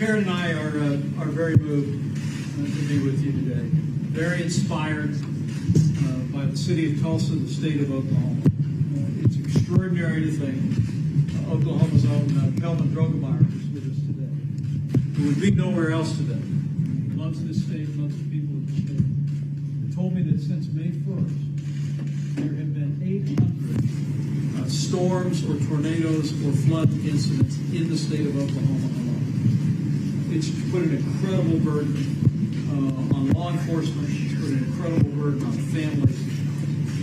Karen and I are very moved to be with you today. Very inspired by the city of Tulsa, the state of Oklahoma. It's extraordinary to think Oklahoma's own Kelvin Drogemeyer is with us today, who would be nowhere else today. He loves this state, loves the people of the state. He told me that since May 1st, there have been 800 storms or tornadoes or flood incidents in the state of Oklahoma alone. It's put an incredible burden on law enforcement. It's put an incredible burden on families.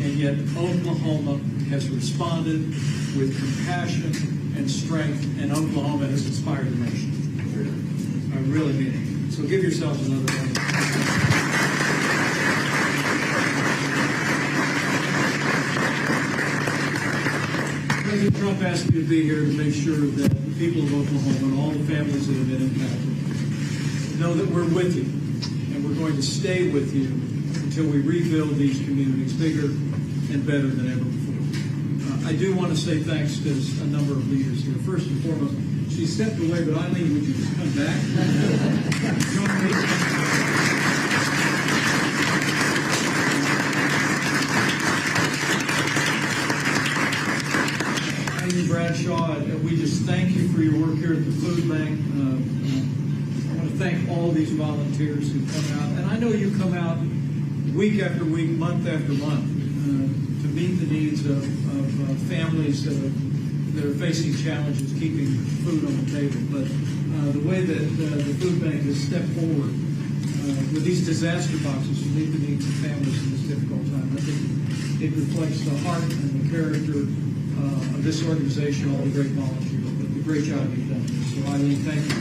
And yet Oklahoma has responded with compassion and strength, and Oklahoma has inspired the nation. I really mean it. So give yourselves another round. President Trump asked me to be here to make sure that the people of Oklahoma and all the families that have been impacted know that we're with you, and we're going to stay with you until we rebuild these communities bigger and better than ever before. I do want to say thanks to a number of leaders here. First and foremost, she stepped away, but Eileen, would you just come back? Join me. Bradshaw, we just thank you for your work here at the food bank. I want to thank all these volunteers who come out. And I know you come out week after week, month after month, to meet the needs of families that are facing challenges keeping food on the table. But the way that the food bank has stepped forward with these disaster boxes to meet the needs of families in this difficult time, I think it reflects the heart and the character of this organization, all the great volunteers, but the great job you've done here. So, Eileen, thank you.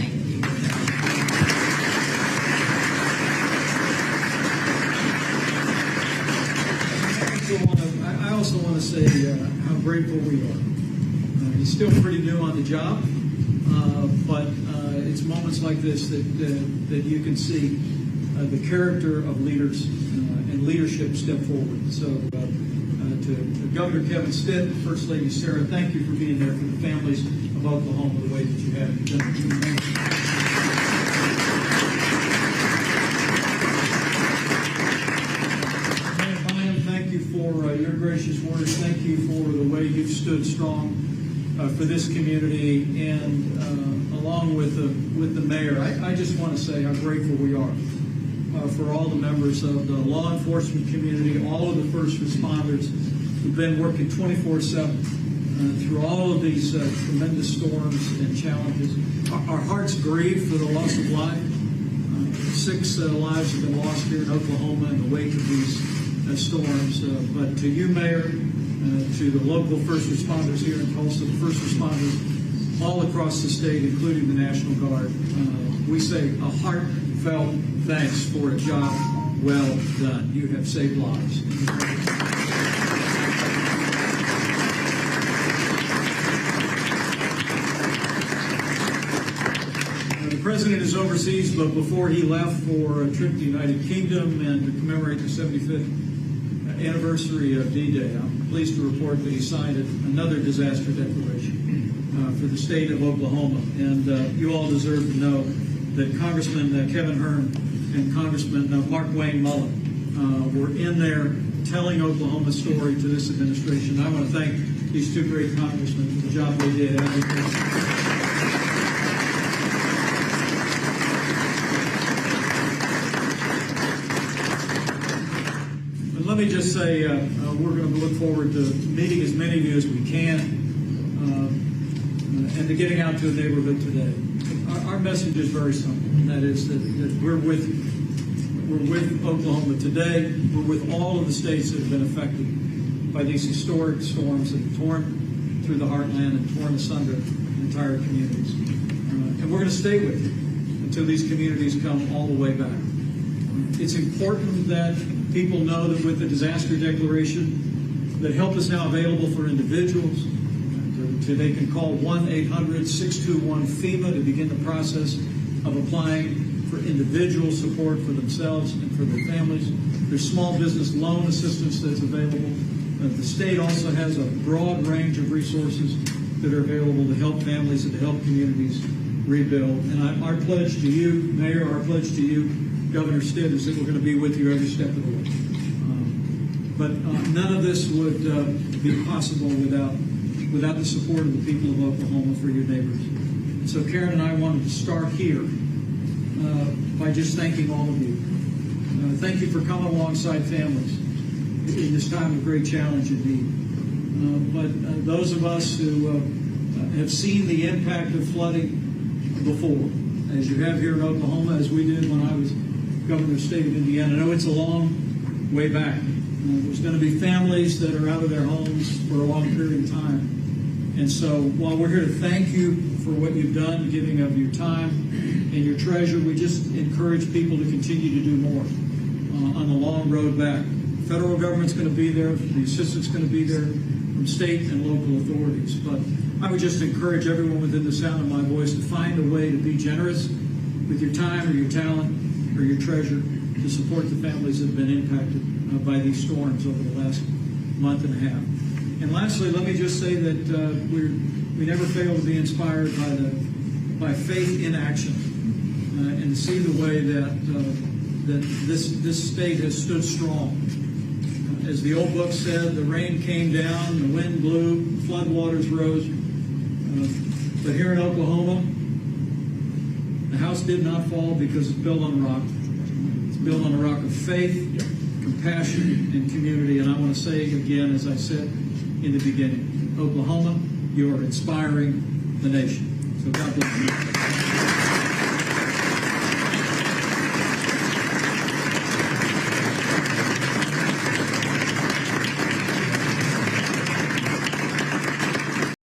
I also want to say how grateful we are. He's still pretty new on the job, but it's moments like this that you can see the character of leaders and leadership step forward. So. To Governor Kevin Stitt, First Lady Sarah, thank you for being there for the families of Oklahoma the way that you have. You've done it. Mayor Bynum, thank you for your gracious words. Thank you for the way you've stood strong for this community, and along with the mayor, I just want to say how grateful we are. For all the members of the law enforcement community, all of the first responders who've been working 24/7 through all of these tremendous storms and challenges. Our hearts grieve for the loss of life. 6 lives have been lost here in Oklahoma in the wake of these storms. But to you, Mayor, to the local first responders here in Tulsa, the first responders all across the state, including the National Guard, we say a heartfelt thanks for a job well done. You have saved lives. The President is overseas, but before he left for a trip to the United Kingdom and to commemorate the 75th anniversary of D-Day, I'm pleased to report that he signed another disaster declaration for the state of Oklahoma. And you all deserve to know that Congressman Kevin Hern and Congressman Mark Wayne Mullen were in there telling Oklahoma's story to this administration. I want to thank these two great congressmen for the job they did. But let me just say, we're going to look forward to meeting as many of you as we can and to getting out to a neighborhood today. Our message is very simple, and that is that we're with you. We're with Oklahoma today. We're with all of the states that have been affected by these historic storms that have torn through the heartland and torn asunder entire communities. And we're going to stay with you until these communities come all the way back. It's important that people know that with the disaster declaration, that help is now available for individuals. They can call 1-800-621-FEMA to begin the process of applying for individual support for themselves and for their families. There's small business loan assistance that's available. The state also has a broad range of resources that are available to help families and to help communities rebuild. And our pledge to you, Mayor, our pledge to you, Governor Stitt, is that we're going to be with you every step of the way. But none of this would be possible without the support of the people of Oklahoma for your neighbors. And so Karen and I wanted to start here by just thanking all of you. Thank you for coming alongside families in this time of great challenge and need. But those of us who have seen the impact of flooding before, as you have here in Oklahoma, as we did when I was governor of the state of Indiana, I know it's a long way back. There's going to be families that are out of their homes for a long period of time. And so while we're here to thank you for what you've done, giving of your time and your treasure, we just encourage people to continue to do more on the long road back. The federal government's going to be there. The assistance going to be there from state and local authorities. But I would just encourage everyone within the sound of my voice to find a way to be generous with your time or your talent or your treasure to support the families that have been impacted by these storms over the last month and a half. And lastly, let me just say that we never fail to be inspired by faith in action and to see the way that this state has stood strong. As the old book said, the rain came down, the wind blew, floodwaters rose. But here in Oklahoma, the house did not fall because it's built on a rock. It's built on a rock of faith, compassion, and community. And I want to say again, as I said in the beginning, Oklahoma, you are inspiring the nation. So God bless you.